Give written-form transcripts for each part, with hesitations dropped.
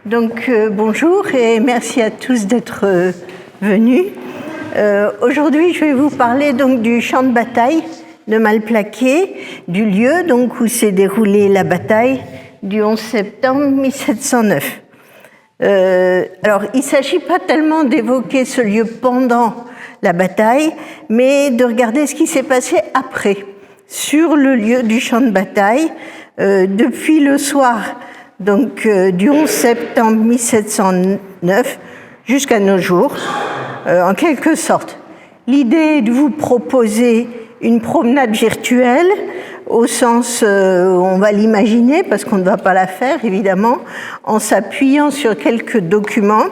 Bonjour et merci à tous d'être venus. Aujourd'hui, je vais vous parler du champ de bataille de Malplaquet, du lieu où s'est déroulée la bataille du 11 septembre 1709. Alors, il ne s'agit pas tellement d'évoquer ce lieu pendant la bataille, mais de regarder ce qui s'est passé après, sur le lieu du champ de bataille, depuis le soir du 11 septembre 1709 jusqu'à nos jours, en quelque sorte. L'idée est de vous proposer une promenade virtuelle, au sens où on va l'imaginer, parce qu'on ne va pas la faire, évidemment, en s'appuyant sur quelques documents.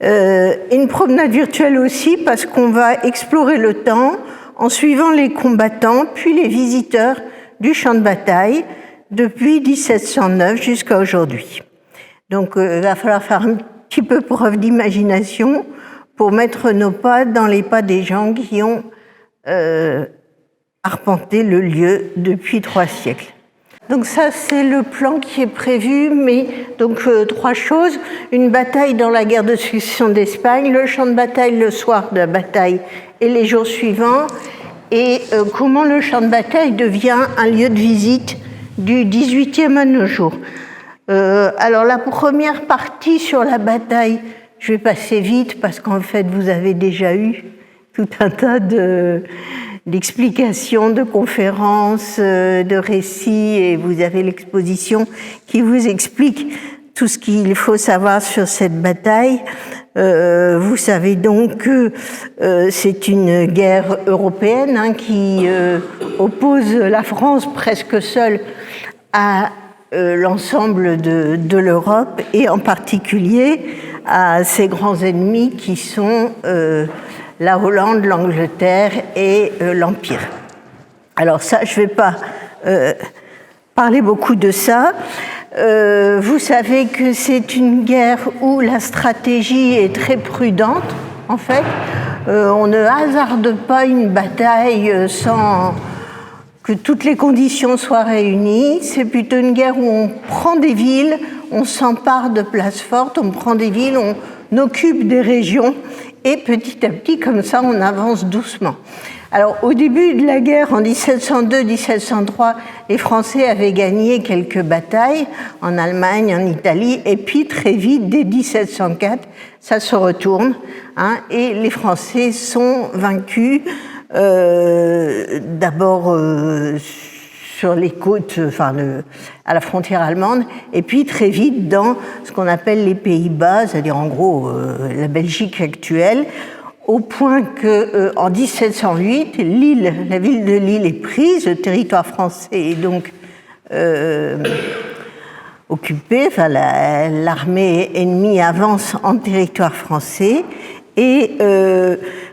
Une promenade virtuelle aussi, parce qu'on va explorer le temps en suivant les combattants, puis les visiteurs du champ de bataille, depuis 1709 jusqu'à aujourd'hui. Donc, il va falloir faire un petit peu preuve d'imagination pour mettre nos pas dans les pas des gens qui ont arpenté le lieu depuis 3 siècles. Donc ça, c'est le plan qui est prévu, mais trois choses. Une bataille dans la guerre de succession d'Espagne, le champ de bataille le soir de la bataille et les jours suivants, et comment le champ de bataille devient un lieu de visite du 18e à nos jours. Alors la première partie sur la bataille, je vais passer vite parce qu'en fait vous avez déjà eu tout un tas d'explications, de conférences, de récits, et vous avez l'exposition qui vous explique tout ce qu'il faut savoir sur cette bataille. Vous savez donc que c'est une guerre européenne qui oppose la France presque seule à l'ensemble de l'Europe, et en particulier à ses grands ennemis qui sont la Hollande, l'Angleterre et l'Empire. Alors ça, je ne vais pas parler beaucoup de ça. Vous savez que c'est une guerre où la stratégie est très prudente, en fait. On ne hasarde pas une bataille sans que toutes les conditions soient réunies. C'est plutôt une guerre où on prend des villes, on s'empare de places fortes, on prend des villes, on occupe des régions, et petit à petit, comme ça, on avance doucement. Alors, au début de la guerre, en 1702-1703, les Français avaient gagné quelques batailles en Allemagne, en Italie, et puis très vite, dès 1704, ça se retourne, et les Français sont vaincus, d'abord sur les côtes, à la frontière allemande, et puis très vite dans ce qu'on appelle les Pays-Bas, c'est-à-dire en gros la Belgique actuelle, au point que en 1708, la ville de Lille est prise, le territoire français est donc occupé, l'armée ennemie avance en territoire français, et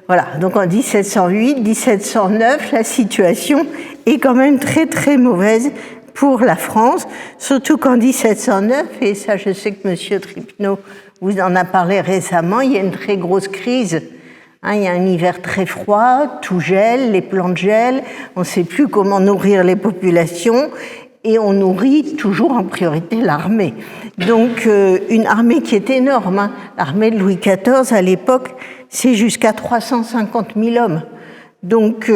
voilà, donc en 1708, 1709, la situation est quand même très très mauvaise pour la France, surtout qu'en 1709, et ça je sais que M. Tripenot vous en a parlé récemment, il y a une très grosse crise. Il y a un hiver très froid, tout gèle, les plantes gèlent, on ne sait plus comment nourrir les populations, et on nourrit toujours en priorité l'armée. Donc une armée qui est énorme, l'armée de Louis XIV à l'époque, c'est jusqu'à 350 000 hommes. Donc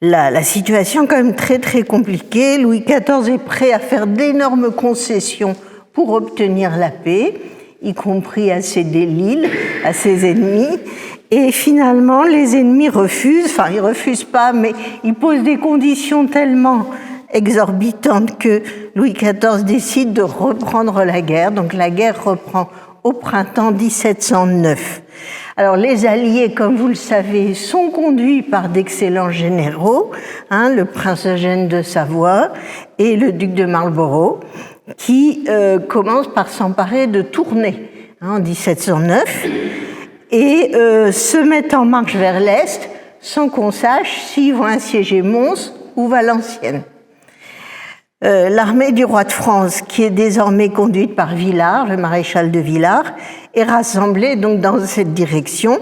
la situation est quand même très très compliquée. Louis XIV est prêt à faire d'énormes concessions pour obtenir la paix, y compris à céder l'île à ses ennemis. Et finalement, les ennemis refusent, ils refusent pas, mais ils posent des conditions tellement exorbitantes que Louis XIV décide de reprendre la guerre. Donc la guerre reprend au printemps 1709. Alors les Alliés, comme vous le savez, sont conduits par d'excellents généraux, le prince Eugène de Savoie et le duc de Marlborough, qui commencent par s'emparer de Tournai en 1709 et se mettent en marche vers l'est sans qu'on sache s'ils vont assiéger Mons ou Valenciennes. L'armée du roi de France, qui est désormais conduite par Villars, le maréchal de Villars, est rassemblée donc dans cette direction.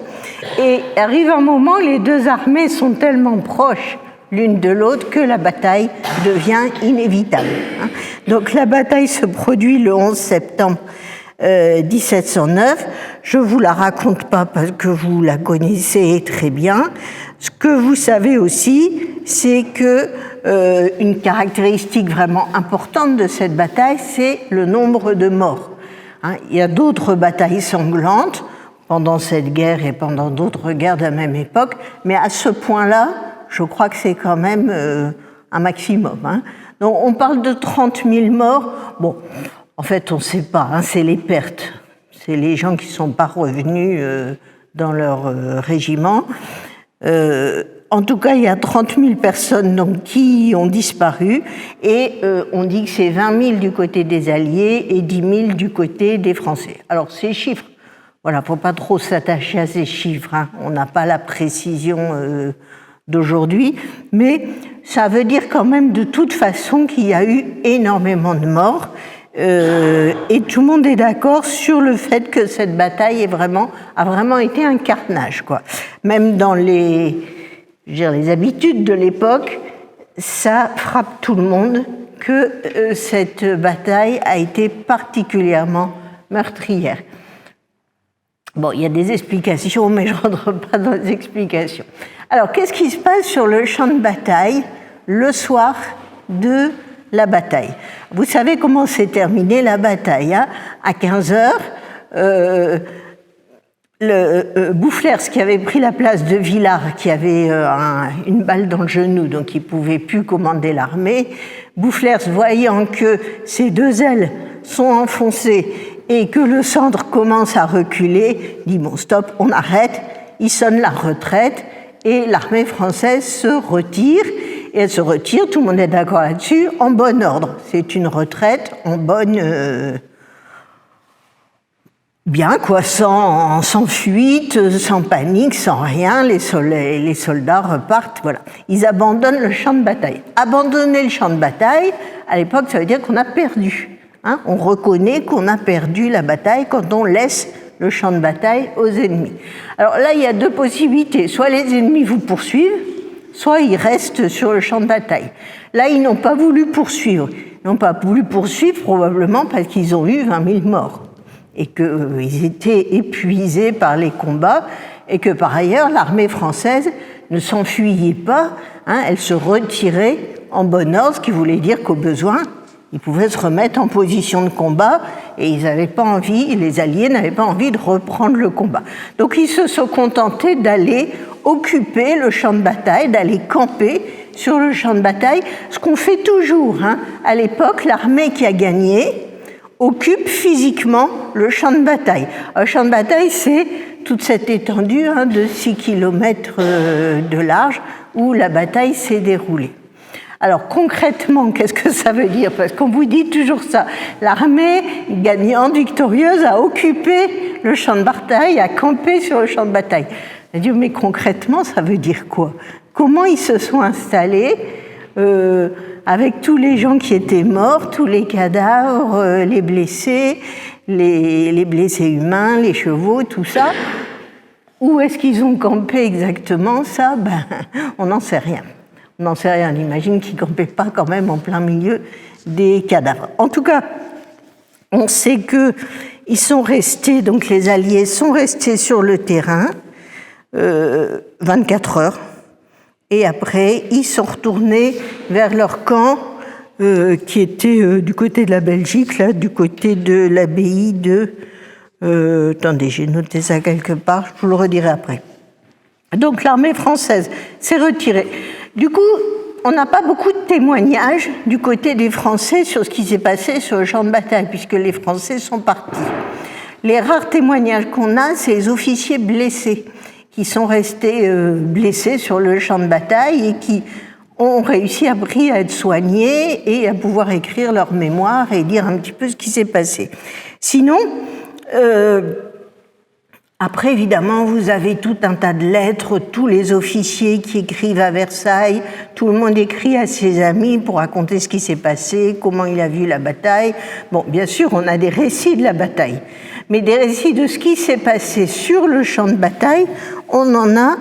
Et arrive un moment, les deux armées sont tellement proches l'une de l'autre que la bataille devient inévitable. Donc la bataille se produit le 11 septembre 1709. Je ne vous la raconte pas parce que vous la connaissez très bien. Ce que vous savez aussi, c'est que une caractéristique vraiment importante de cette bataille, c'est le nombre de morts. Il y a d'autres batailles sanglantes pendant cette guerre et pendant d'autres guerres de la même époque, mais à ce point-là, je crois que c'est quand même un maximum. Donc on parle de 30 000 morts. Bon, en fait, on ne sait pas, c'est les pertes. C'est les gens qui ne sont pas revenus dans leur régiment. En tout cas, il y a 30 000 personnes donc, qui ont disparu et on dit que c'est 20 000 du côté des Alliés et 10 000 du côté des Français. Alors, ces chiffres, voilà, il ne faut pas trop s'attacher à ces chiffres. On n'a pas la précision d'aujourd'hui, mais ça veut dire quand même de toute façon qu'il y a eu énormément de morts. Et tout le monde est d'accord sur le fait que cette bataille a vraiment été un carnage, quoi. Même dans les habitudes de l'époque, ça frappe tout le monde que cette bataille a été particulièrement meurtrière. Bon, il y a des explications, mais je ne rentre pas dans les explications. Alors, qu'est-ce qui se passe sur le champ de bataille le soir de la bataille? Vous savez comment s'est terminée la bataille, À 15h, Boufflers, qui avait pris la place de Villars, qui avait une balle dans le genou, donc il ne pouvait plus commander l'armée, Boufflers, voyant que ses deux ailes sont enfoncées et que le centre commence à reculer, dit « bon, stop, on arrête », il sonne la retraite et l'armée française se retire. Et elle se retire, tout le monde est d'accord là-dessus, en bon ordre. C'est une retraite en bonne... bien, quoi, sans fuite, sans panique, sans rien. Les soldats repartent, voilà. Ils abandonnent le champ de bataille. Abandonner le champ de bataille, à l'époque, ça veut dire qu'on a perdu. On reconnaît qu'on a perdu la bataille quand on laisse le champ de bataille aux ennemis. Alors là, il y a deux possibilités. Soit les ennemis vous poursuivent, soit ils restent sur le champ de bataille. Là, ils n'ont pas voulu poursuivre. Ils n'ont pas voulu poursuivre probablement parce qu'ils ont eu 20 000 morts et qu'ils étaient épuisés par les combats et que par ailleurs, l'armée française ne s'enfuyait pas, elle se retirait en bon ordre, ce qui voulait dire qu'au besoin, ils pouvaient se remettre en position de combat et ils n'avaient pas envie, les Alliés n'avaient pas envie de reprendre le combat. Donc ils se sont contentés d'aller occuper le champ de bataille, d'aller camper sur le champ de bataille, ce qu'on fait toujours. À l'époque, l'armée qui a gagné occupe physiquement le champ de bataille. Un champ de bataille, c'est toute cette étendue de 6 km de large où la bataille s'est déroulée. Alors concrètement, qu'est-ce que ça veut dire? Parce qu'on vous dit toujours ça. L'armée gagnante, victorieuse, a occupé le champ de bataille, a campé sur le champ de bataille. Mais concrètement, ça veut dire quoi? Comment ils se sont installés avec tous les gens qui étaient morts, tous les cadavres, les blessés humains, les chevaux, tout ça? Où est-ce qu'ils ont campé exactement? Ça, on n'en sait rien. On n'en sait rien. On imagine qu'ils ne campaient pas quand même en plein milieu des cadavres. En tout cas, on sait qu'ils sont restés, donc les Alliés sont restés sur le terrain 24 heures. Et après, ils sont retournés vers leur camp qui était du côté de la Belgique, là, du côté de l'abbaye de... attendez, j'ai noté ça quelque part, je vous le redirai après. Donc l'armée française s'est retirée. Du coup, on n'a pas beaucoup de témoignages du côté des Français sur ce qui s'est passé sur le champ de bataille, puisque les Français sont partis. Les rares témoignages qu'on a, c'est les officiers blessés, qui sont restés blessés sur le champ de bataille et qui ont réussi à être soignés et à pouvoir écrire leur mémoire et dire un petit peu ce qui s'est passé. Sinon, après, évidemment, vous avez tout un tas de lettres, tous les officiers qui écrivent à Versailles, tout le monde écrit à ses amis pour raconter ce qui s'est passé, comment il a vu la bataille. Bon, bien sûr, on a des récits de la bataille, mais des récits de ce qui s'est passé sur le champ de bataille, on en a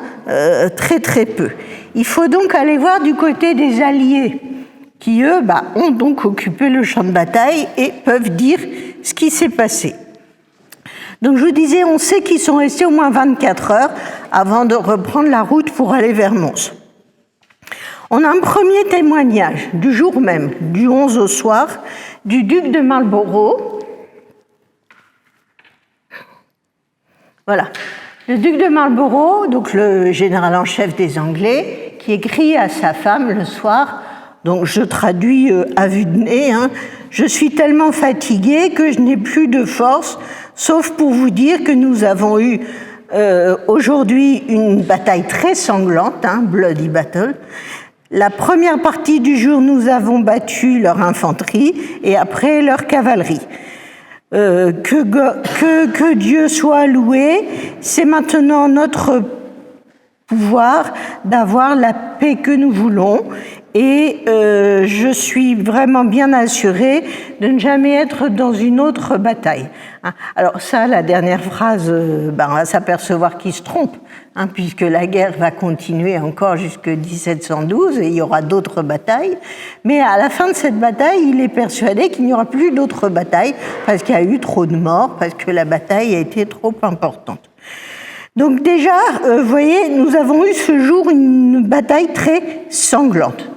très très peu. Il faut donc aller voir du côté des Alliés, qui, eux, ont donc occupé le champ de bataille et peuvent dire ce qui s'est passé. Donc je vous disais, on sait qu'ils sont restés au moins 24 heures avant de reprendre la route pour aller vers Mons. On a un premier témoignage du jour même, du 11 au soir, du duc de Marlborough. Voilà. Le duc de Marlborough, donc le général en chef des Anglais, qui écrit à sa femme le soir, donc je traduis à vue de nez, je suis tellement fatigué que je n'ai plus de force, sauf pour vous dire que nous avons eu aujourd'hui une bataille très sanglante, bloody battle. La première partie du jour, nous avons battu leur infanterie et après leur cavalerie. Que Dieu soit loué, c'est maintenant notre pouvoir d'avoir la paix que nous voulons et je suis vraiment bien assurée de ne jamais être dans une autre bataille. Alors ça, la dernière phrase, on va s'apercevoir qu'il se trompe, puisque la guerre va continuer encore jusqu'en 1712 et il y aura d'autres batailles. Mais à la fin de cette bataille, il est persuadé qu'il n'y aura plus d'autres batailles parce qu'il y a eu trop de morts, parce que la bataille a été trop importante. Donc déjà, vous voyez, nous avons eu ce jour une bataille très sanglante.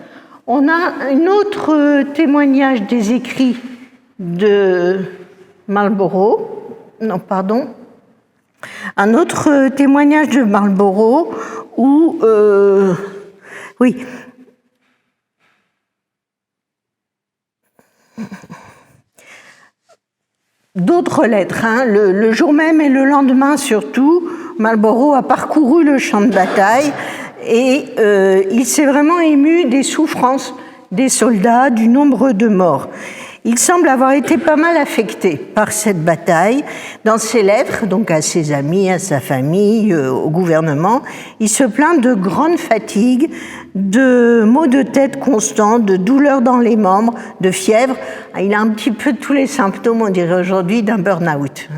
On a un autre témoignage des écrits de Marlborough, un autre témoignage de Marlborough où, d'autres lettres, le jour même et le lendemain surtout, Marlborough a parcouru le champ de bataille et il s'est vraiment ému des souffrances des soldats, du nombre de morts. Il semble avoir été pas mal affecté par cette bataille. Dans ses lettres, donc à ses amis, à sa famille, au gouvernement, il se plaint de grande fatigue, de maux de tête constants, de douleurs dans les membres, de fièvre. Il a un petit peu tous les symptômes, on dirait aujourd'hui, d'un burn-out.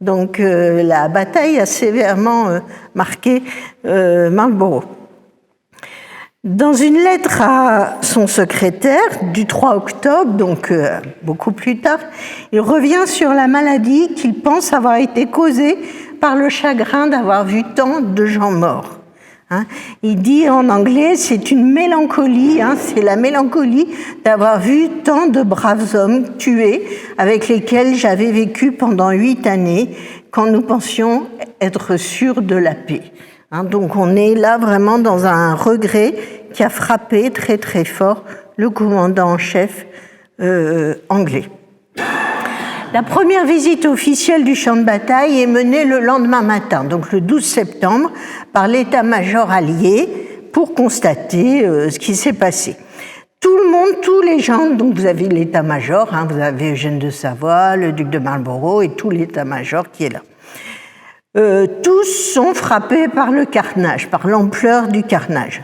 Donc la bataille a sévèrement marqué Marlborough. Dans une lettre à son secrétaire du 3 octobre, donc beaucoup plus tard, il revient sur la maladie qu'il pense avoir été causée par le chagrin d'avoir vu tant de gens morts. Il dit en anglais, c'est une mélancolie, c'est la mélancolie d'avoir vu tant de braves hommes tués avec lesquels j'avais vécu pendant 8 années quand nous pensions être sûrs de la paix. Donc on est là vraiment dans un regret qui a frappé très très fort le commandant en chef anglais. La première visite officielle du champ de bataille est menée le lendemain matin, donc le 12 septembre, par l'état-major allié pour constater ce qui s'est passé. Tout le monde, tous les gens, donc vous avez l'état-major, vous avez Eugène de Savoie, le duc de Marlborough et tout l'état-major qui est là. Tous sont frappés par le carnage, par l'ampleur du carnage.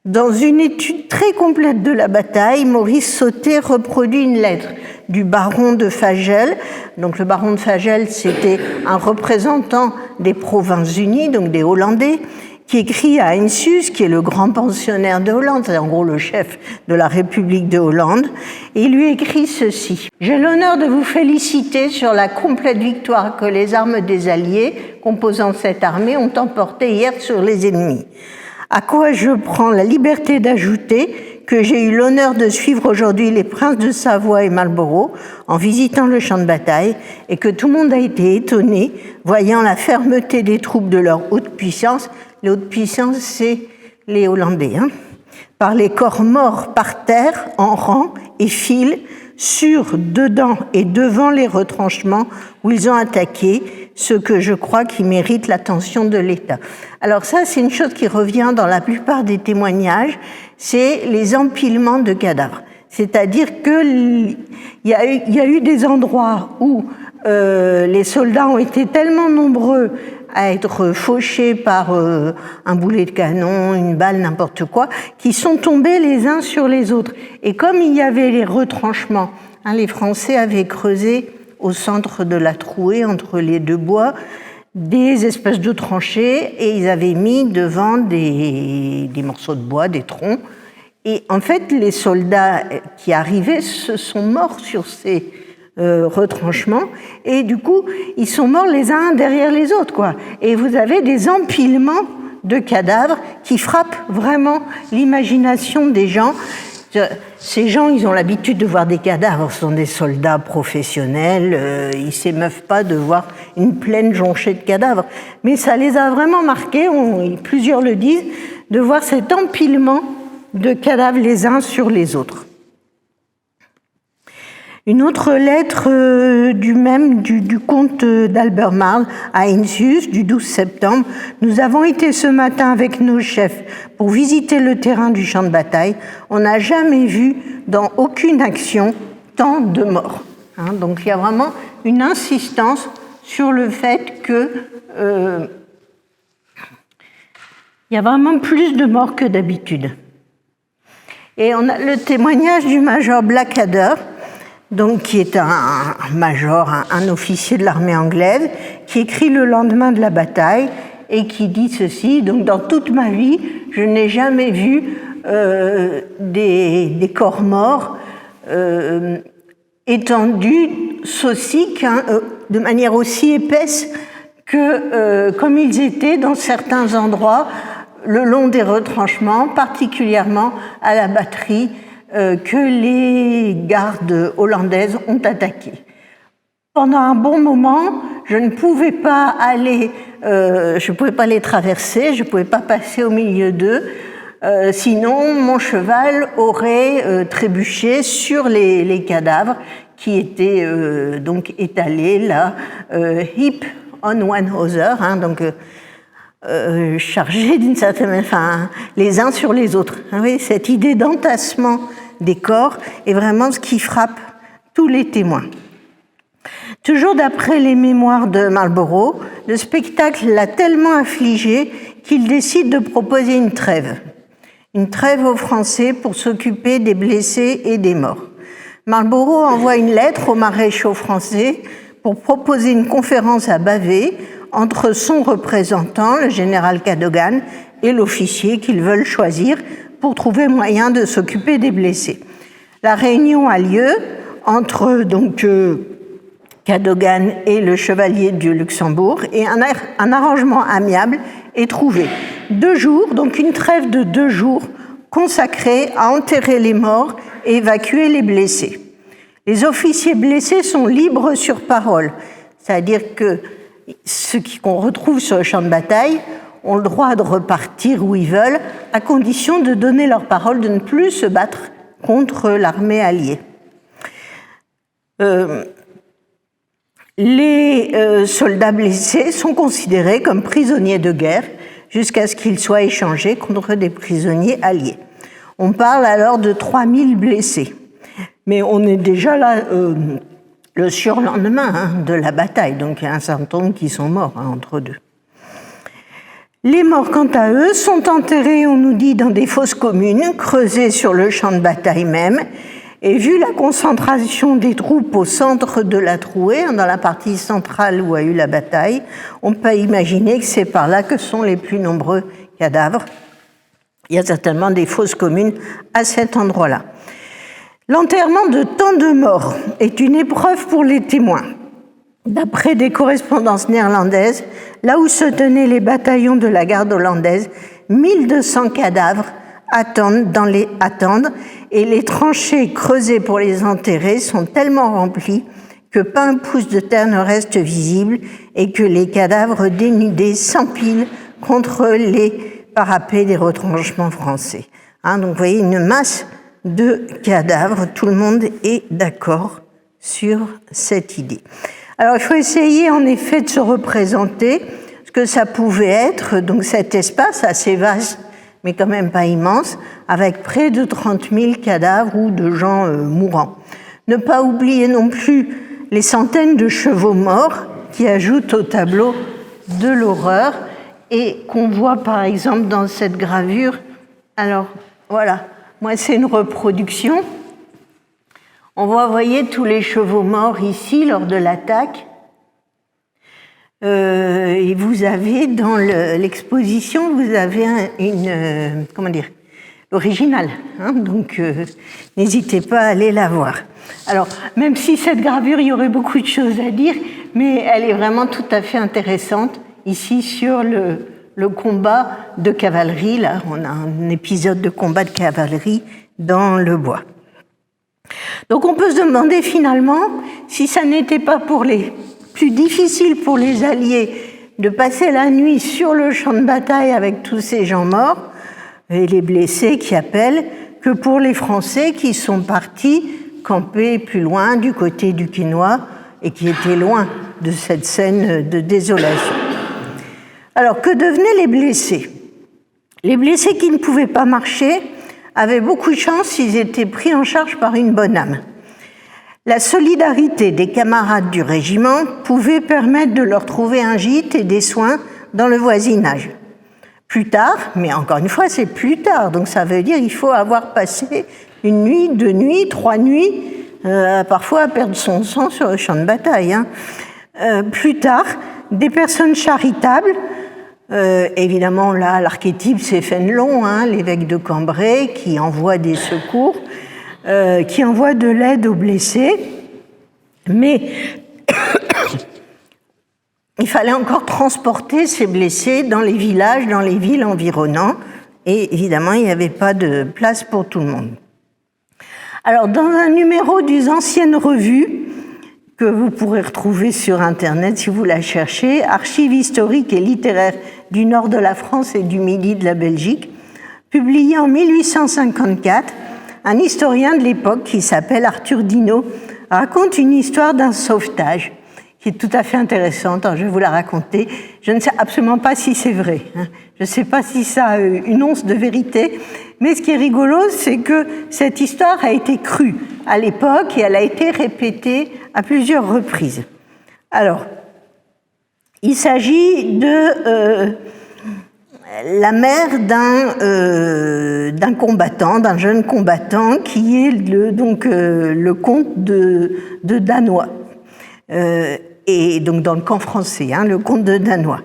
Dans une étude très complète de la bataille, Maurice Sautet reproduit une lettre du baron de Fagel. Donc le baron de Fagel, c'était un représentant des Provinces-Unies, donc des Hollandais, qui écrit à Heinsius, qui est le grand pensionnaire de Hollande, c'est en gros le chef de la République de Hollande, et il lui écrit ceci. « J'ai l'honneur de vous féliciter sur la complète victoire que les armes des Alliés composant cette armée ont emportée hier sur les ennemis. À quoi je prends la liberté d'ajouter que j'ai eu l'honneur de suivre aujourd'hui les princes de Savoie et Marlborough en visitant le champ de bataille et que tout le monde a été étonné voyant la fermeté des troupes de leur haute puissance. Les hautes puissances, c'est les Hollandais, par les corps morts par terre, en rang et file, sur, dedans et devant les retranchements où ils ont attaqué, ce que je crois qui mérite l'attention de l'État. » Alors ça, c'est une chose qui revient dans la plupart des témoignages, c'est les empilements de cadavres. C'est-à-dire qu'il y a eu des endroits où les soldats ont été tellement nombreux à être fauchés par un boulet de canon, une balle, n'importe quoi, qui sont tombés les uns sur les autres. Et comme il y avait les retranchements, les Français avaient creusé au centre de la trouée, entre les deux bois, des espèces de tranchées et ils avaient mis devant des morceaux de bois, des troncs. Et en fait, les soldats qui arrivaient se sont morts sur ces retranchements et du coup, ils sont morts les uns derrière les autres, quoi. Et vous avez des empilements de cadavres qui frappent vraiment l'imagination des gens. Ces gens, ils ont l'habitude de voir des cadavres, ce sont des soldats professionnels, ils ne s'émeuvent pas de voir une plaine jonchée de cadavres. Mais ça les a vraiment marqués, plusieurs le disent, de voir cet empilement de cadavres les uns sur les autres. Une autre lettre du comte d'Albemarle à Heinsius du 12 septembre. Nous avons été ce matin avec nos chefs pour visiter le terrain du champ de bataille. On n'a jamais vu dans aucune action tant de morts. Donc il y a vraiment une insistance sur le fait que il y a vraiment plus de morts que d'habitude. Et on a le témoignage du major Blackadder, donc qui est un major, un officier de l'armée anglaise, qui écrit le lendemain de la bataille et qui dit ceci: donc dans toute ma vie, je n'ai jamais vu des corps morts étendus de manière aussi épaisse que comme ils étaient dans certains endroits le long des retranchements, particulièrement à la batterie que les gardes hollandaises ont attaqué. Pendant un bon moment, je ne pouvais pas les traverser, je ne pouvais pas passer au milieu d'eux, sinon mon cheval aurait trébuché sur les cadavres qui étaient donc étalés là, hip on one other, chargés d'une certaine manière, les uns sur les autres. Oui, cette idée d'entassement des corps est vraiment ce qui frappe tous les témoins. Toujours d'après les mémoires de Marlborough, le spectacle l'a tellement affligé qu'il décide de proposer une trêve aux Français pour s'occuper des blessés et des morts. Marlborough envoie une lettre aux maréchaux français pour proposer une conférence à Bavay entre son représentant, le général Cadogan, et l'officier qu'ils veulent choisir pour trouver moyen de s'occuper des blessés. La réunion a lieu entre Cadogan et le chevalier du Luxembourg et un arrangement amiable est trouvé. 2 jours, donc une trêve de 2 jours consacrée à enterrer les morts et évacuer les blessés. Les officiers blessés sont libres sur parole, c'est-à-dire que ceux qu'on retrouve sur le champ de bataille ont le droit de repartir où ils veulent, à condition de donner leur parole de ne plus se battre contre l'armée alliée. Les soldats blessés sont considérés comme prisonniers de guerre jusqu'à ce qu'ils soient échangés contre des prisonniers alliés. On parle alors de 3000 blessés. Mais on est déjà là le surlendemain de la bataille, donc il y a un certain nombre qui sont morts entre deux. Les morts, quant à eux, sont enterrés, on nous dit, dans des fosses communes, creusées sur le champ de bataille même, et vu la concentration des troupes au centre de la trouée, dans la partie centrale où a eu la bataille, on peut imaginer que c'est par là que sont les plus nombreux cadavres. Il y a certainement des fosses communes à cet endroit-là. L'enterrement de tant de morts est une épreuve pour les témoins. D'après des correspondances néerlandaises, là où se tenaient les bataillons de la garde hollandaise, 1200 cadavres attendent et les tranchées creusées pour les enterrer sont tellement remplies que pas un pouce de terre ne reste visible et que les cadavres dénudés s'empilent contre les parapets des retranchements français. Donc vous voyez une masse de cadavres, tout le monde est d'accord sur cette idée. Alors il faut essayer en effet de se représenter ce que ça pouvait être, donc cet espace assez vaste, mais quand même pas immense, avec près de 30 000 cadavres ou de gens mourants. Ne pas oublier non plus les centaines de chevaux morts qui ajoutent au tableau de l'horreur et qu'on voit par exemple dans cette gravure. Alors voilà, moi c'est une reproduction. On voit, vous voyez, tous les chevaux morts ici lors de l'attaque. Et vous avez dans l'exposition, vous avez comment dire, l'original. Hein, donc, n'hésitez pas à aller la voir. Alors, même si cette gravure, il y aurait beaucoup de choses à dire, mais elle est vraiment tout à fait intéressante. Ici, sur le combat de cavalerie, là, on a un épisode de combat de cavalerie dans le bois. Donc, on peut se demander finalement si ça n'était pas plus difficile pour les Alliés de passer la nuit sur le champ de bataille avec tous ces gens morts et les blessés qui appellent, que pour les Français qui sont partis camper plus loin du côté du Quesnoy et qui étaient loin de cette scène de désolation. Alors, que devenaient les blessés? Les blessés qui ne pouvaient pas marcher avaient beaucoup de chance s'ils étaient pris en charge par une bonne âme. La solidarité des camarades du régiment pouvait permettre de leur trouver un gîte et des soins dans le voisinage. Plus tard, mais encore une fois, c'est plus tard, donc ça veut dire qu'il faut avoir passé une nuit, 2 nuits, 3 nuits, parfois à perdre son sang sur le champ de bataille. Hein. Plus tard, des personnes charitables, évidemment là, l'archétype c'est Fénelon, hein, l'évêque de Cambrai, qui envoie des secours, qui envoie de l'aide aux blessés, mais il fallait encore transporter ces blessés dans les villages, dans les villes environnantes, et évidemment, il n'y avait pas de place pour tout le monde. Alors, dans un numéro des anciennes revues, que vous pourrez retrouver sur Internet si vous la cherchez, Archives historiques et littéraires du nord de la France et du midi de la Belgique, publié en 1854, un historien de l'époque qui s'appelle Arthur Dino raconte une histoire d'un sauvetage qui est tout à fait intéressante. Alors, je vais vous la raconter. Je ne sais absolument pas si c'est vrai. Hein. Je ne sais pas si ça a une once de vérité. Mais ce qui est rigolo, c'est que cette histoire a été crue à l'époque et elle a été répétée à plusieurs reprises. Alors, il s'agit de la mère d'un combattant, d'un jeune combattant, qui est le comte de Danois. Et donc dans le camp français, hein, le comte de Danois.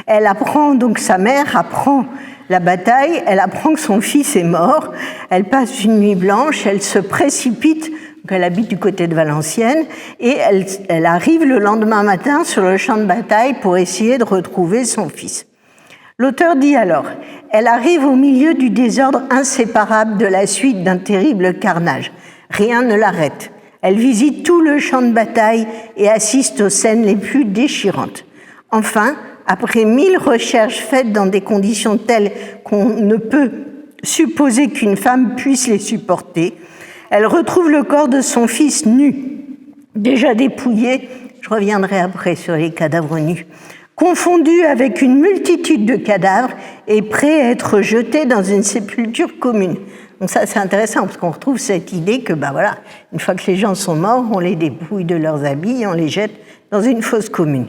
Elle apprend, donc sa mère apprend la bataille, elle apprend que son fils est mort, elle passe une nuit blanche, elle se précipite, donc elle habite du côté de Valenciennes, et elle arrive le lendemain matin sur le champ de bataille pour essayer de retrouver son fils. L'auteur dit alors, elle arrive au milieu du désordre inséparable de la suite d'un terrible carnage. Rien ne l'arrête. Elle visite tout le champ de bataille et assiste aux scènes les plus déchirantes. Enfin, après 1000 recherches faites dans des conditions telles qu'on ne peut supposer qu'une femme puisse les supporter, elle retrouve le corps de son fils nu, déjà dépouillé, je reviendrai après sur les cadavres nus, confondu avec une multitude de cadavres et prêt à être jeté dans une sépulture commune. Donc ça, c'est intéressant, parce qu'on retrouve cette idée que, voilà, une fois que les gens sont morts, on les dépouille de leurs habits et on les jette dans une fosse commune.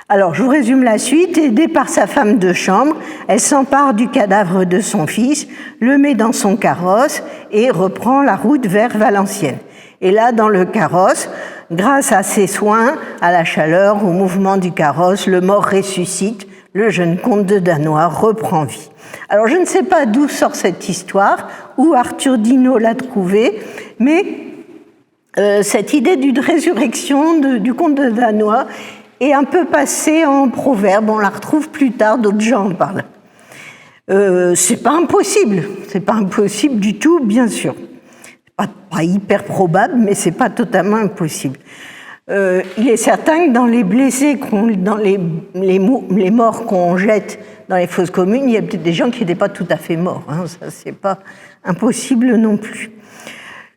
Alors, je vous résume la suite. Aidée par sa femme de chambre, elle s'empare du cadavre de son fils, le met dans son carrosse et reprend la route vers Valenciennes. Et là, dans le carrosse, grâce à ses soins, à la chaleur, au mouvement du carrosse, le mort ressuscite, le jeune comte de Danois reprend vie. Alors, je ne sais pas d'où sort cette histoire, où Arthur Dino l'a trouvée, mais cette idée d'une résurrection du comte de Danois est un peu passée en proverbe. On la retrouve plus tard, d'autres gens en parlent. C'est pas impossible du tout, bien sûr. Pas hyper probable, mais c'est pas totalement impossible. Il est certain que dans les blessés, dans les morts qu'on jette dans les fosses communes, il y a peut-être des gens qui n'étaient pas tout à fait morts. Hein, ça, c'est pas impossible non plus.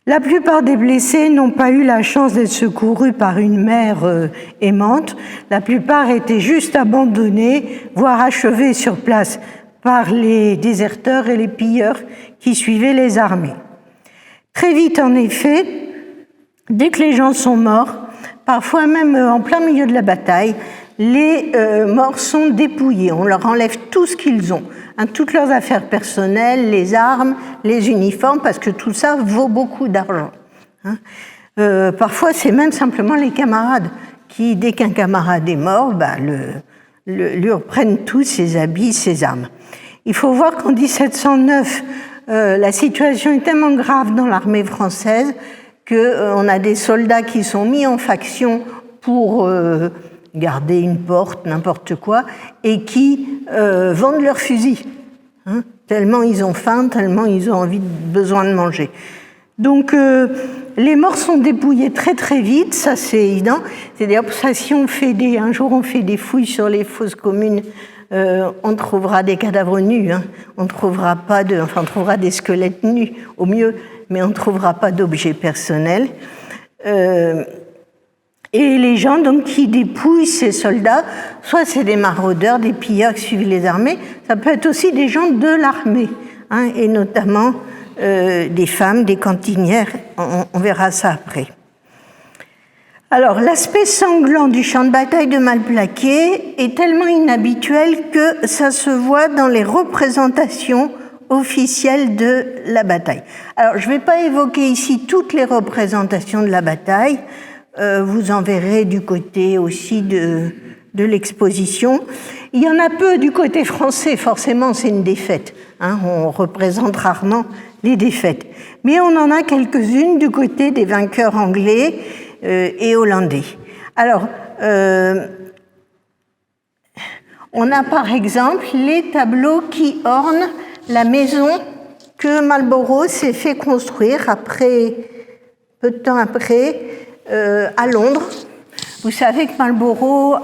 La plupart des blessés n'ont pas eu la chance d'être secourus par une mère aimante. La plupart étaient juste abandonnés, voire achevés sur place par les déserteurs et les pilleurs qui suivaient les armées. Très vite, en effet, dès que les gens sont morts, parfois même en plein milieu de la bataille, les morts sont dépouillés. On leur enlève tout ce qu'ils ont, hein, toutes leurs affaires personnelles, les armes, les uniformes, parce que tout ça vaut beaucoup d'argent. Hein. Parfois, c'est même simplement les camarades qui, dès qu'un camarade est mort, lui reprennent tous ses habits, ses armes. Il faut voir qu'en 1709, la situation est tellement grave dans l'armée française qu'on a des soldats qui sont mis en faction pour garder une porte, n'importe quoi, et qui vendent leurs fusils. Tellement ils ont faim, tellement ils ont besoin de manger. Donc, les morts sont dépouillés très très vite, ça c'est évident. C'est d'ailleurs pour ça, si un jour on fait des fouilles sur les fosses communes, on trouvera des cadavres nus. On trouvera pas on trouvera des squelettes nus au mieux, mais on ne trouvera pas d'objets personnels. Et les gens donc qui dépouillent ces soldats, soit c'est des maraudeurs, des pilleurs qui suivent les armées, ça peut être aussi des gens de l'armée, et notamment des femmes, des cantinières, on verra ça après. Alors, l'aspect sanglant du champ de bataille de Malplaquet est tellement inhabituel que ça se voit dans les représentations officielles de la bataille. Alors, je ne vais pas évoquer ici toutes les représentations de la bataille, vous en verrez du côté aussi de l'exposition. Il y en a peu du côté français, forcément c'est une défaite. On représente rarement les défaites. Mais on en a quelques-unes du côté des vainqueurs anglais et hollandais. Alors, on a par exemple les tableaux qui ornent la maison que Marlborough s'est fait construire peu de temps après, à Londres. Vous savez que Marlborough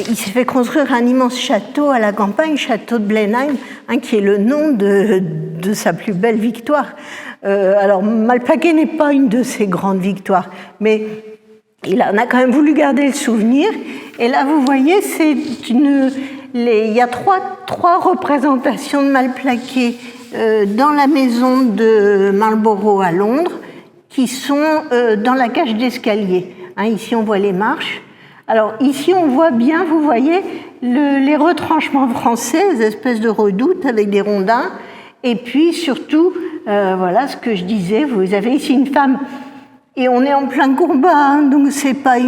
il s'est fait construire un immense château à la campagne, château de Blenheim, qui est le nom de sa plus belle victoire. Alors, Malplaquet n'est pas une de ses grandes victoires, mais il en a quand même voulu garder le souvenir. Et là, vous voyez, il y a trois représentations de Malplaquet dans la maison de Marlborough à Londres, qui sont dans la cage d'escalier. Ici, on voit les marches. Alors, ici, on voit bien, vous voyez, les retranchements français, les espèces de redoutes avec des rondins. Et puis, surtout, voilà ce que je disais, vous avez ici une femme, et on est en plein combat, donc c'est pas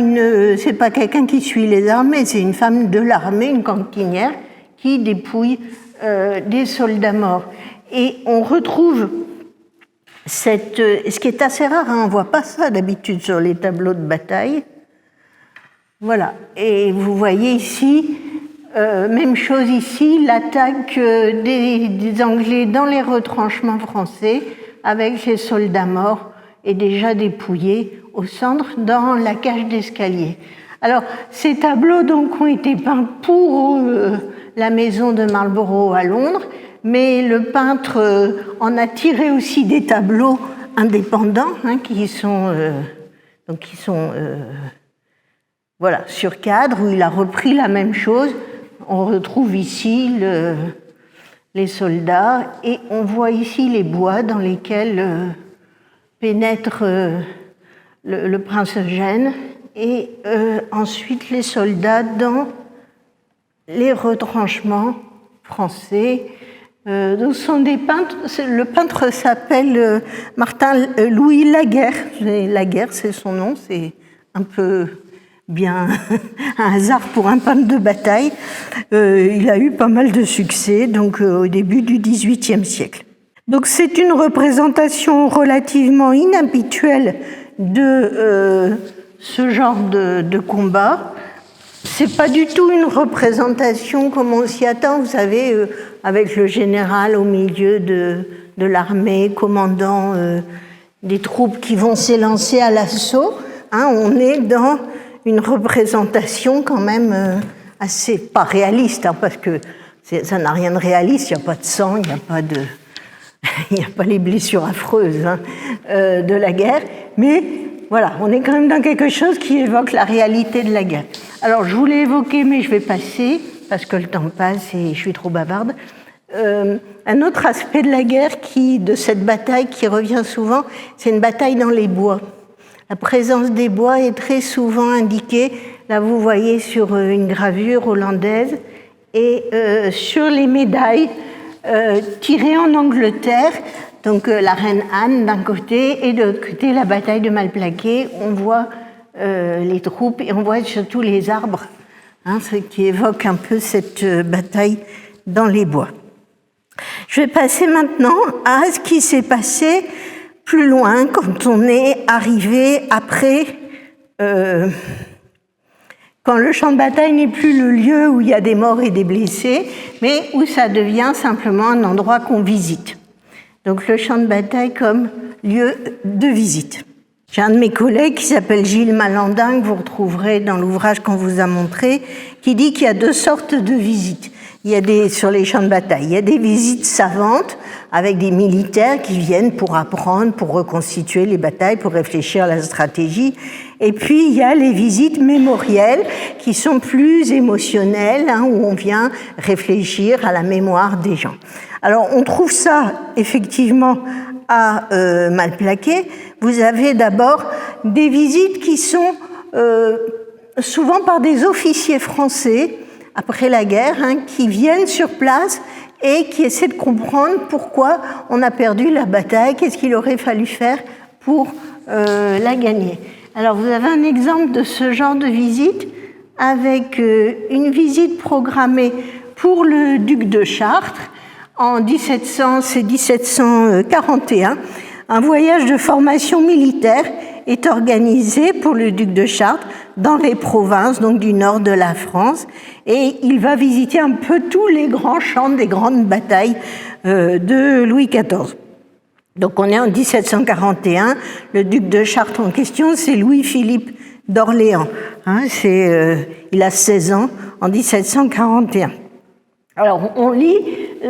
quelqu'un qui suit les armées, c'est une femme de l'armée, une cantinière, qui dépouille des soldats morts. Et on retrouve ce qui est assez rare, on ne voit pas ça d'habitude sur les tableaux de bataille. Voilà, et vous voyez ici, même chose ici, l'attaque des Anglais dans les retranchements français avec les soldats morts et déjà dépouillés au centre dans la cage d'escalier. Alors, ces tableaux donc ont été peints pour la maison de Marlborough à Londres, mais le peintre en a tiré aussi des tableaux indépendants qui sont voilà, sur cadre, où il a repris la même chose. On retrouve ici les soldats et on voit ici les bois dans lesquels pénètre le prince Eugène et ensuite les soldats dans les retranchements français. Donc, ce sont des peintres. Le peintre s'appelle Martin Louis Laguerre. Laguerre, c'est son nom. C'est un peu bien un hasard pour un peintre de bataille. Il a eu pas mal de succès, donc au début du XVIIIe siècle. Donc, c'est une représentation relativement inhabituelle de ce genre de combat. C'est pas du tout une représentation comme on s'y attend, vous savez, avec le général au milieu de l'armée, commandant des troupes qui vont s'élancer à l'assaut. On est dans une représentation quand même assez, pas réaliste, parce que ça n'a rien de réaliste, il n'y a pas de sang, il n'y a pas les blessures affreuses de la guerre, mais voilà, on est quand même dans quelque chose qui évoque la réalité de la guerre. Alors, je voulais évoquer, mais je vais passer, parce que le temps passe et je suis trop bavarde. Un autre aspect de la guerre, de cette bataille qui revient souvent, c'est une bataille dans les bois. La présence des bois est très souvent indiquée. Là, vous voyez sur une gravure hollandaise et sur les médailles tirées en Angleterre. Donc la reine Anne d'un côté et de l'autre côté la bataille de Malplaquet. On voit les troupes, et on voit surtout les arbres, ce qui évoque un peu cette bataille dans les bois. Je vais passer maintenant à ce qui s'est passé plus loin, quand on est arrivé après, quand le champ de bataille n'est plus le lieu où il y a des morts et des blessés, mais où ça devient simplement un endroit qu'on visite. Donc le champ de bataille comme lieu de visite. J'ai un de mes collègues qui s'appelle Gilles Malandin, que vous retrouverez dans l'ouvrage qu'on vous a montré, qui dit qu'il y a deux sortes de visites. Il y a sur les champs de bataille, il y a des visites savantes avec des militaires qui viennent pour apprendre, pour reconstituer les batailles, pour réfléchir à la stratégie. Et puis il y a les visites mémorielles qui sont plus émotionnelles, où on vient réfléchir à la mémoire des gens. Alors on trouve ça effectivement à Malplaquet. Vous avez d'abord des visites qui sont souvent par des officiers français après la guerre, qui viennent sur place et qui essaient de comprendre pourquoi on a perdu la bataille, qu'est-ce qu'il aurait fallu faire pour la gagner. Alors vous avez un exemple de ce genre de visite avec une visite programmée pour le duc de Chartres en 1741. Un voyage de formation militaire est organisé pour le duc de Chartres dans les provinces, donc du nord de la France, et il va visiter un peu tous les grands champs des grandes batailles de Louis XIV. Donc on est en 1741, le duc de Chartres en question, c'est Louis-Philippe d'Orléans. Il a 16 ans en 1741. Alors on lit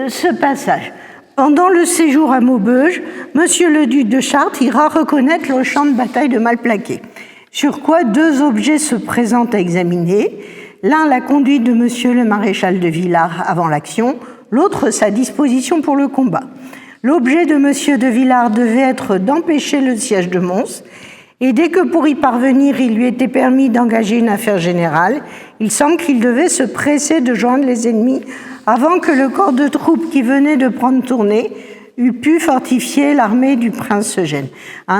ce passage. Pendant le séjour à Maubeuge, monsieur le duc de Chartres ira reconnaître le champ de bataille de Malplaquet. Sur quoi deux objets se présentent à examiner. L'un, la conduite de monsieur le maréchal de Villars avant l'action, l'autre, sa disposition pour le combat. L'objet de monsieur de Villars devait être d'empêcher le siège de Mons, et dès que pour y parvenir, il lui était permis d'engager une affaire générale, il semble qu'il devait se presser de joindre les ennemis avant que le corps de troupes qui venait de prendre tournée eût pu fortifier l'armée du prince Eugène.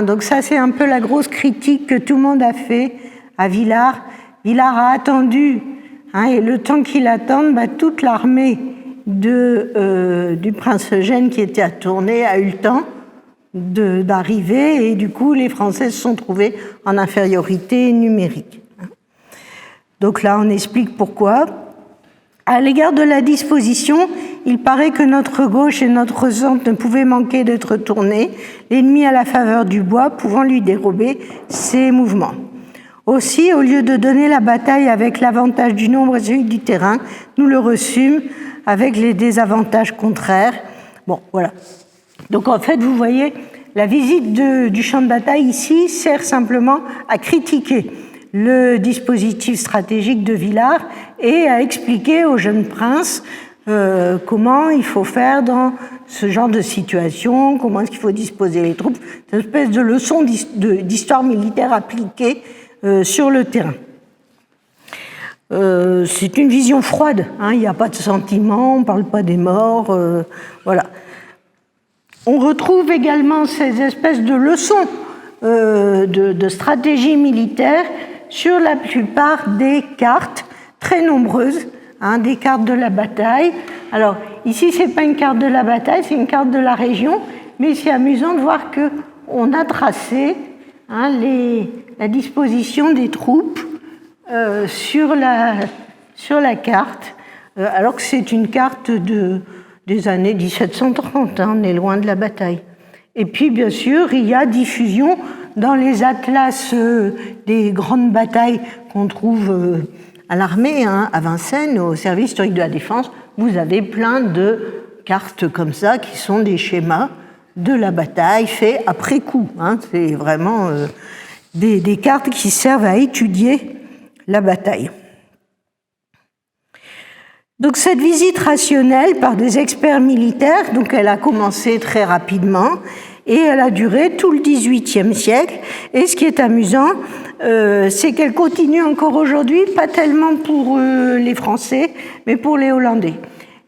Donc ça, c'est un peu la grosse critique que tout le monde a fait à Villars. Villars a attendu, et le temps qu'il attende, toute l'armée du prince Eugène qui était à tourner a eu le temps d'arriver, et du coup, les Français se sont trouvés en infériorité numérique. Donc là, on explique pourquoi. À l'égard de la disposition, il paraît que notre gauche et notre centre ne pouvaient manquer d'être tournés, l'ennemi à la faveur du bois pouvant lui dérober ses mouvements. Aussi, au lieu de donner la bataille avec l'avantage du nombre et celui du terrain, nous le reçûmes avec les désavantages contraires. Bon, voilà. Donc en fait, vous voyez, la visite du champ de bataille ici sert simplement à critiquer le dispositif stratégique de Villars et à expliquer au jeune prince comment il faut faire dans ce genre de situation, comment est-ce qu'il faut disposer les troupes, une espèce de leçon d'histoire militaire appliquée sur le terrain. C'est une vision froide, il n'y a pas de sentiment, on ne parle pas des morts, voilà. On retrouve également ces espèces de leçons de stratégie militaire sur la plupart des cartes, très nombreuses, des cartes de la bataille. Alors, ici, ce n'est pas une carte de la bataille, c'est une carte de la région, mais c'est amusant de voir qu'on a tracé la disposition des troupes sur la carte, alors que c'est une carte des années 1730, on est loin de la bataille. Et puis, bien sûr, il y a diffusion dans les atlas des grandes batailles qu'on trouve à l'armée, à Vincennes, au service historique de la défense. Vous avez plein de cartes comme ça qui sont des schémas de la bataille faits après coup. C'est vraiment des cartes qui servent à étudier la bataille. Donc cette visite rationnelle par des experts militaires, donc elle a commencé très rapidement et elle a duré tout le XVIIIe siècle. Et ce qui est amusant, c'est qu'elle continue encore aujourd'hui, pas tellement pour les Français, mais pour les Hollandais.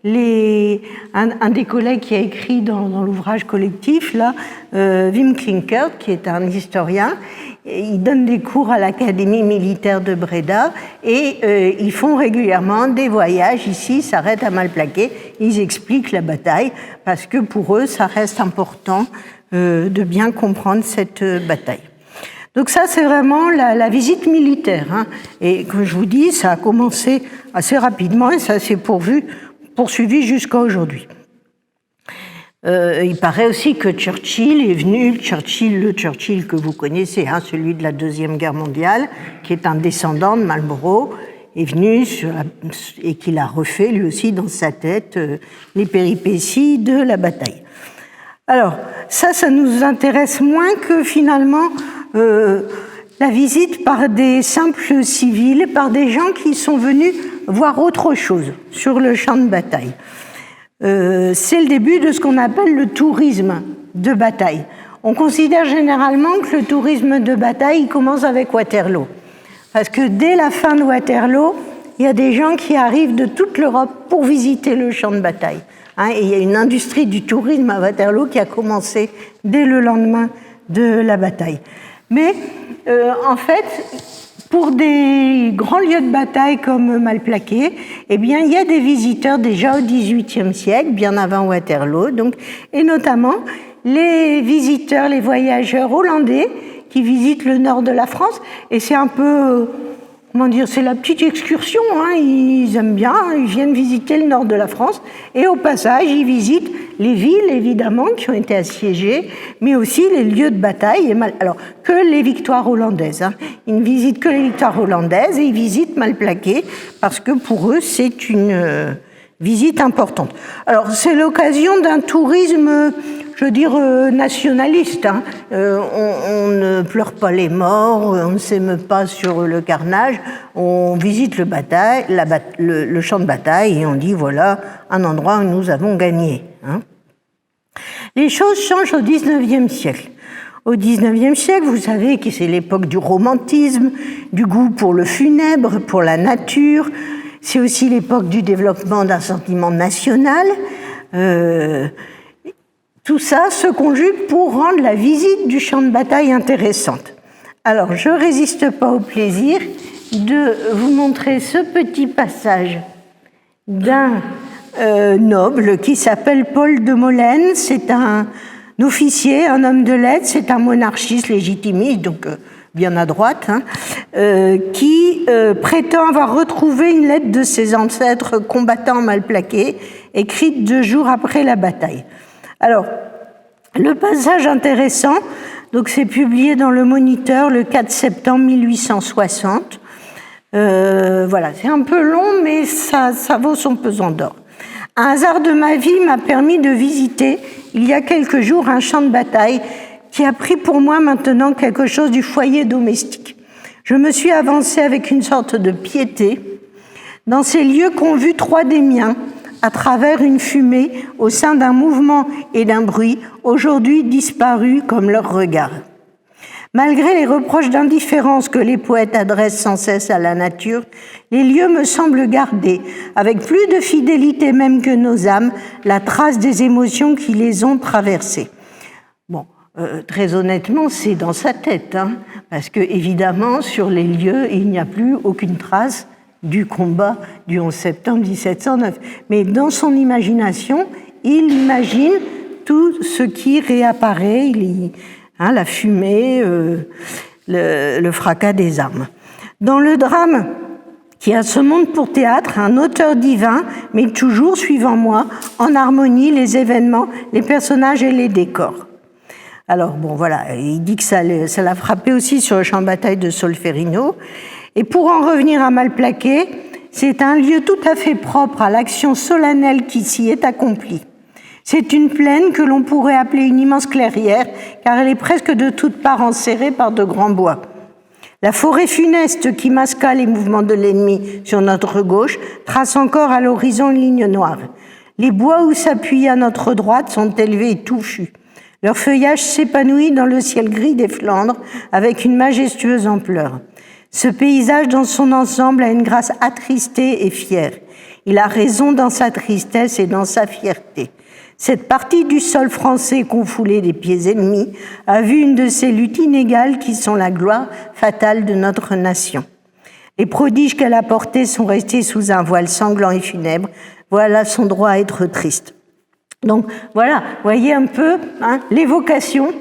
un des collègues qui a écrit dans l'ouvrage collectif, là, Wim Klinkert, qui est un historien, il donne des cours à l'Académie militaire de Breda et ils font régulièrement des voyages ici, s'arrêtent à Malplaquet, ils expliquent la bataille parce que pour eux, ça reste important de bien comprendre cette bataille. Donc ça, c'est vraiment la visite militaire. Hein. Et comme je vous dis, ça a commencé assez rapidement et ça s'est poursuivi jusqu'à aujourd'hui. Il paraît aussi que Churchill est venu, le Churchill que vous connaissez, hein, celui de la Deuxième Guerre mondiale, qui est un descendant de Marlborough, est venu et qu'il a refait lui aussi dans sa tête les péripéties de la bataille. Alors, ça nous intéresse moins que finalement la visite par des simples civils, par des gens qui sont venus voir autre chose sur le champ de bataille. C'est le début de ce qu'on appelle le tourisme de bataille. On considère généralement que le tourisme de bataille il commence avec Waterloo. Parce que dès la fin de Waterloo, il y a des gens qui arrivent de toute l'Europe pour visiter le champ de bataille. Hein, et il y a une industrie du tourisme à Waterloo qui a commencé dès le lendemain de la bataille. Mais en fait, pour des grands lieux de bataille comme Malplaquet, eh bien, il y a des visiteurs déjà au XVIIIe siècle, bien avant Waterloo, donc, et notamment les visiteurs, les voyageurs hollandais qui visitent le nord de la France. Et c'est un peu, comment dire, c'est la petite excursion, hein, ils aiment bien, ils viennent visiter le nord de la France. Et au passage, ils visitent les villes, évidemment, qui ont été assiégées, mais aussi les lieux de bataille, alors que les victoires hollandaises. Hein. Ils ne visitent que les victoires hollandaises et ils visitent Malplaquet, parce que pour eux, c'est une visite importante. Alors, c'est l'occasion d'un tourisme, je veux dire, nationaliste. Hein. On ne pleure pas les morts, on ne s'émeut pas sur le carnage, on visite le champ de bataille et on dit, voilà, un endroit où nous avons gagné. Hein. Les choses changent au XIXe siècle. Au XIXe siècle, vous savez que c'est l'époque du romantisme, du goût pour le funèbre, pour la nature. C'est aussi l'époque du développement d'un sentiment national. Tout ça se conjugue pour rendre la visite du champ de bataille intéressante. Alors, je ne résiste pas au plaisir de vous montrer ce petit passage d'un noble qui s'appelle Paul de Molène. C'est un officier, un homme de lettres, c'est un monarchiste légitimiste, donc bien à droite, hein, qui prétend avoir retrouvé une lettre de ses ancêtres combattants Malplaquet, écrite 2 jours après la bataille. Alors, le passage intéressant, donc c'est publié dans le Moniteur le 4 septembre 1860. Voilà, c'est un peu long, mais ça vaut son pesant d'or. Un hasard de ma vie m'a permis de visiter, il y a quelques jours, un champ de bataille qui a pris pour moi maintenant quelque chose du foyer domestique. Je me suis avancée avec une sorte de piété dans ces lieux qu'ont vu 3 des miens, à travers une fumée, au sein d'un mouvement et d'un bruit, aujourd'hui disparus comme leur regard. Malgré les reproches d'indifférence que les poètes adressent sans cesse à la nature, les lieux me semblent garder, avec plus de fidélité même que nos âmes, la trace des émotions qui les ont traversées. Bon, très honnêtement, c'est dans sa tête, hein, parce que évidemment, sur les lieux, il n'y a plus aucune trace du combat du 11 septembre 1709. Mais dans son imagination, il imagine tout ce qui réapparaît, la fumée, le fracas des armes. Dans le drame qui a ce monde pour théâtre, un auteur divin, mais toujours suivant moi, en harmonie les événements, les personnages et les décors. Alors, bon, voilà, il dit que ça l'a frappé aussi sur le champ de bataille de Solferino. Et pour en revenir à Malplaquet, c'est un lieu tout à fait propre à l'action solennelle qui s'y est accomplie. C'est une plaine que l'on pourrait appeler une immense clairière, car elle est presque de toutes parts enserrée par de grands bois. La forêt funeste qui masqua les mouvements de l'ennemi sur notre gauche trace encore à l'horizon une ligne noire. Les bois où s'appuie à notre droite sont élevés et touffus. Leur feuillage s'épanouit dans le ciel gris des Flandres avec une majestueuse ampleur. Ce paysage dans son ensemble a une grâce attristée et fière. Il a raison dans sa tristesse et dans sa fierté. Cette partie du sol français qu'on foulait des pieds ennemis a vu une de ces luttes inégales qui sont la gloire fatale de notre nation. Les prodiges qu'elle a portés sont restés sous un voile sanglant et funèbre. Voilà son droit à être triste. Donc voilà, voyez un peu l'évocation,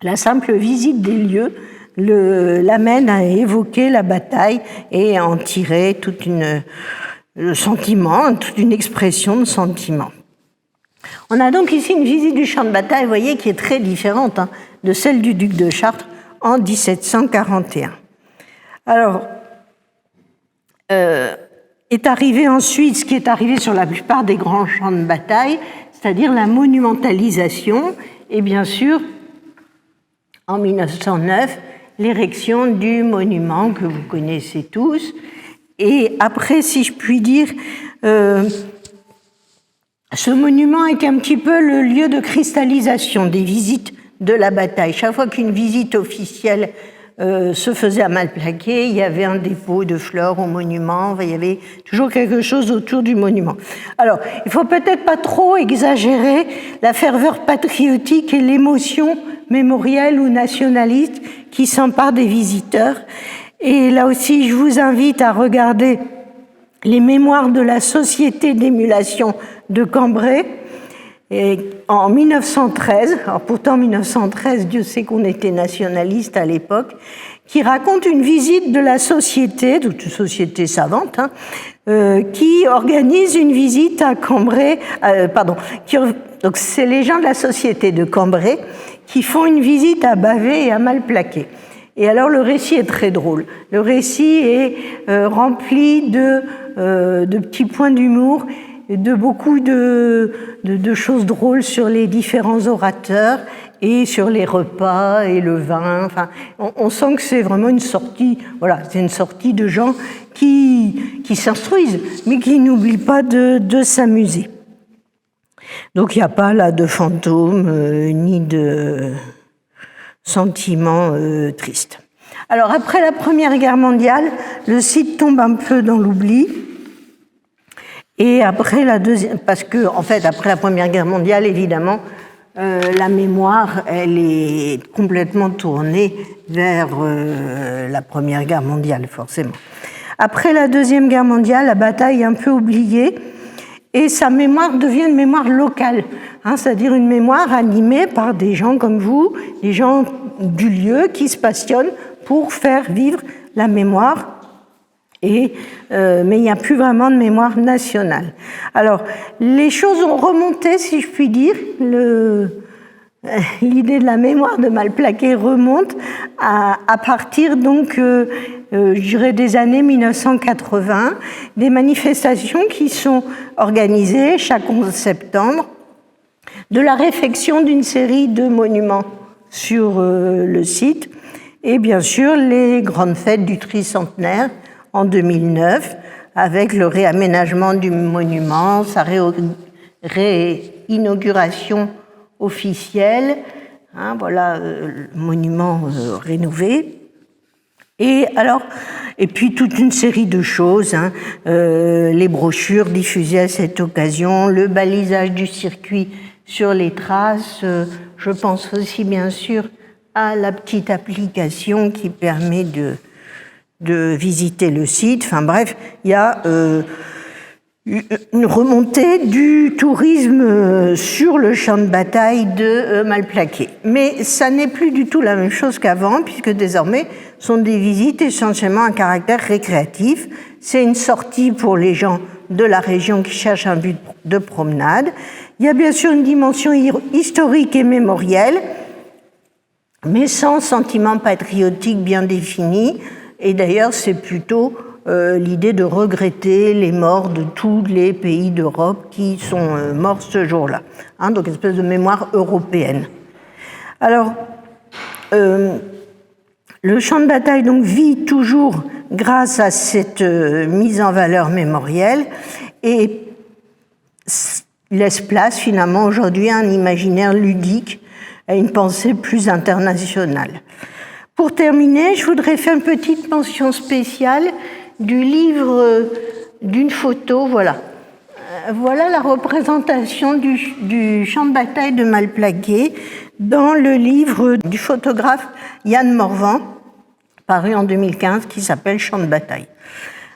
la simple visite des lieux l'amène à évoquer la bataille et à en tirer toute une expression de sentiment. On a donc ici une visite du champ de bataille, vous voyez, qui est très différente de celle du duc de Chartres en 1741. Alors, est arrivé ensuite ce qui est arrivé sur la plupart des grands champs de bataille, c'est-à-dire la monumentalisation et bien sûr, en 1909, l'érection du monument que vous connaissez tous. Et après, si je puis dire, ce monument est un petit peu le lieu de cristallisation des visites de la bataille. Chaque fois qu'une visite officielle se faisait à Malplaquet, il y avait un dépôt de fleurs au monument, il y avait toujours quelque chose autour du monument. Alors, il ne faut peut-être pas trop exagérer la ferveur patriotique et l'émotion mémorielle ou nationaliste qui s'empare des visiteurs. Et là aussi, je vous invite à regarder les mémoires de la Société d'émulation de Cambrai. Et en 1913, alors pourtant 1913, Dieu sait qu'on était nationaliste à l'époque, qui raconte une visite de la société, toute une société savante, qui organise une visite à Cambrai, donc c'est les gens de la Société de Cambrai qui font une visite à Bavay et à Malplaquet. Et alors le récit est très drôle. Le récit est rempli de petits points d'humour, de beaucoup de choses drôles sur les différents orateurs et sur les repas et le vin. Enfin, on sent que c'est vraiment une sortie. Voilà, c'est une sortie de gens qui s'instruisent, mais qui n'oublient pas de s'amuser. Donc il n'y a pas là de fantômes ni de sentiments tristes. Alors après la Première Guerre mondiale, le site tombe un peu dans l'oubli. Et après la deuxième, parce que en fait après la Première Guerre mondiale, évidemment, la mémoire, elle est complètement tournée vers la Première Guerre mondiale, forcément. Après la Deuxième Guerre mondiale, la bataille est un peu oubliée et sa mémoire devient une mémoire locale, c'est-à-dire une mémoire animée par des gens comme vous, des gens du lieu qui se passionnent pour faire vivre la mémoire. Mais il n'y a plus vraiment de mémoire nationale. Alors, les choses ont remonté, si je puis dire. L'idée de la mémoire de Malplaquet remonte à partir donc, je dirais des années 1980, des manifestations qui sont organisées chaque 11 septembre, de la réfection d'une série de monuments sur le site, et bien sûr les grandes fêtes du tricentenaire en 2009, avec le réaménagement du monument, sa réinauguration officielle, voilà le monument rénové. Et puis toute une série de choses, les brochures diffusées à cette occasion, le balisage du circuit sur les traces, je pense aussi bien sûr à la petite application qui permet de visiter le site. Enfin bref, il y a une remontée du tourisme sur le champ de bataille de Malplaquet. Mais ça n'est plus du tout la même chose qu'avant, puisque désormais, ce sont des visites essentiellement à caractère récréatif. C'est une sortie pour les gens de la région qui cherchent un but de promenade. Il y a bien sûr une dimension historique et mémorielle, mais sans sentiment patriotique bien défini. Et d'ailleurs, c'est plutôt l'idée de regretter les morts de tous les pays d'Europe qui sont morts ce jour-là. Donc une espèce de mémoire européenne. Alors, le champ de bataille donc, vit toujours grâce à cette mise en valeur mémorielle et laisse place finalement aujourd'hui à un imaginaire ludique, à une pensée plus internationale. Pour terminer, je voudrais faire une petite mention spéciale du livre d'une photo, voilà. Voilà la représentation du champ de bataille de Malplaquet dans le livre du photographe Yann Morvan, paru en 2015, qui s'appelle Champ de bataille.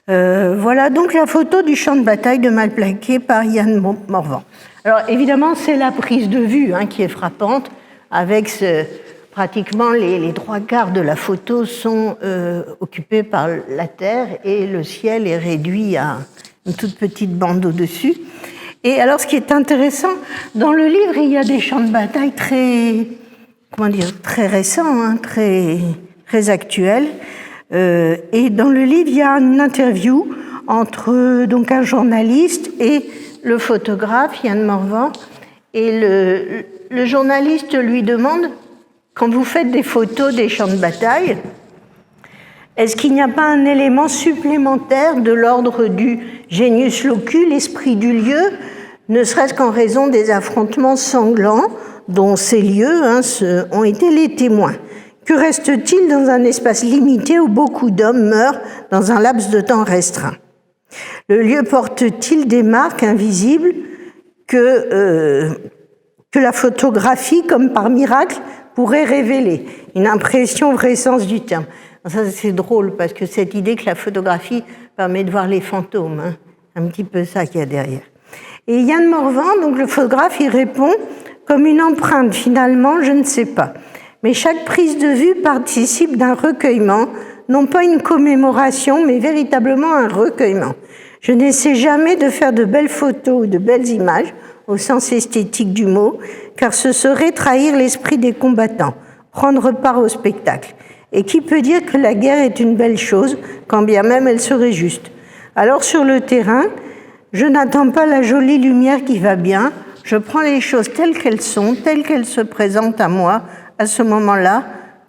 Voilà donc la photo du champ de bataille de Malplaquet par Yann Morvan. Alors évidemment, c'est la prise de vue qui est frappante, avec pratiquement les 3/4 de la photo sont occupés par la terre et le ciel est réduit à une toute petite bande au-dessus. Et alors, ce qui est intéressant, dans le livre, il y a des champs de bataille très récents, très actuels. Et dans le livre, il y a une interview entre donc un journaliste et le photographe Yann Morvan. Et le journaliste lui demande, quand vous faites des photos des champs de bataille, est-ce qu'il n'y a pas un élément supplémentaire de l'ordre du genius loci, l'esprit du lieu, ne serait-ce qu'en raison des affrontements sanglants dont ces lieux ont été les témoins? Que reste-t-il dans un espace limité où beaucoup d'hommes meurent dans un laps de temps restreint? Le lieu porte-t-il des marques invisibles que la photographie, comme par miracle, pourrait révéler? Une impression au vrai sens du terme. Ça, c'est drôle, parce que cette idée que la photographie permet de voir les fantômes, un petit peu ça qu'il y a derrière. Et Yann Morvan, donc le photographe, il répond comme une empreinte, finalement, je ne sais pas. Mais chaque prise de vue participe d'un recueillement, non pas une commémoration, mais véritablement un recueillement. Je n'essaie jamais de faire de belles photos ou de belles images, au sens esthétique du mot, car ce serait trahir l'esprit des combattants, prendre part au spectacle. Et qui peut dire que la guerre est une belle chose, quand bien même elle serait juste? Alors sur le terrain, je n'attends pas la jolie lumière qui va bien, je prends les choses telles qu'elles sont, telles qu'elles se présentent à moi, à ce moment-là,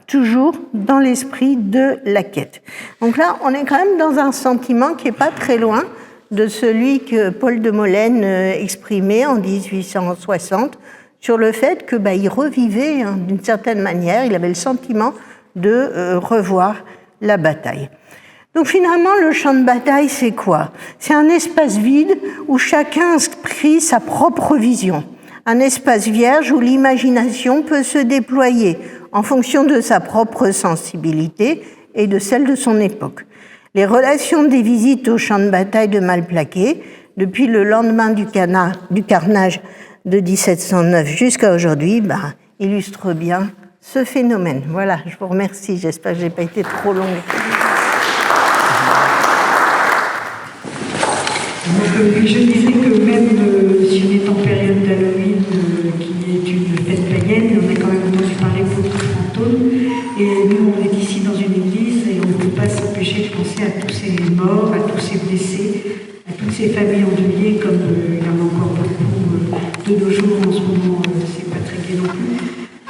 toujours dans l'esprit de la quête. Donc là, on est quand même dans un sentiment qui n'est pas très loin de celui que Paul de Molène exprimait en 1860, sur le fait que il revivait d'une certaine manière, il avait le sentiment de revoir la bataille. Donc finalement, le champ de bataille, c'est quoi? C'est un espace vide où chacun inscrit sa propre vision. Un espace vierge où l'imagination peut se déployer en fonction de sa propre sensibilité et de celle de son époque. Les relations des visites au champ de bataille de Malplaquet, depuis le lendemain du carnage de 1709 jusqu'à aujourd'hui, illustrent bien ce phénomène. Voilà, je vous remercie. J'espère que je n'ai pas été trop longue. Je disais que même si on est en période d'Halloween, qui est une fête païenne, on a quand même entendu parler beaucoup de fantômes. Et nous, on est ici dans une église et on ne peut pas s'empêcher de penser à tous ces morts, à tous ces blessés, à toutes ces familles endeuillées, comme il y en a encore beaucoup de nos jours en ce moment. C'est pas très gai non plus.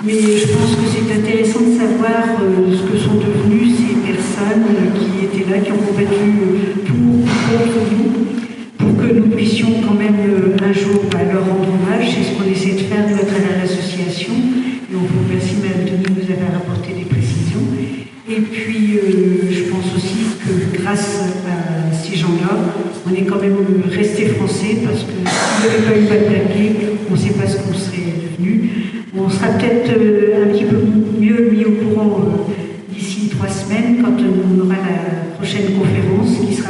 Mais je pense que c'est intéressant de savoir ce que sont devenues ces personnes qui étaient là, qui ont combattu contre nous, pour que nous puissions quand même un jour leur rendre hommage. C'est ce qu'on essaie de faire à travers l'association. Et on vous remercie, Mme Denis, de nous avoir apporté des précisions. Et puis, je pense aussi que grâce à ces gens-là, on est quand même resté français, parce que s'il n'y avait pas eu Malplaquet, on ne sait pas ce qu'on serait devenu. On sera peut-être un petit peu mieux mis au courant d'ici 3 semaines, quand on aura la prochaine conférence, qui sera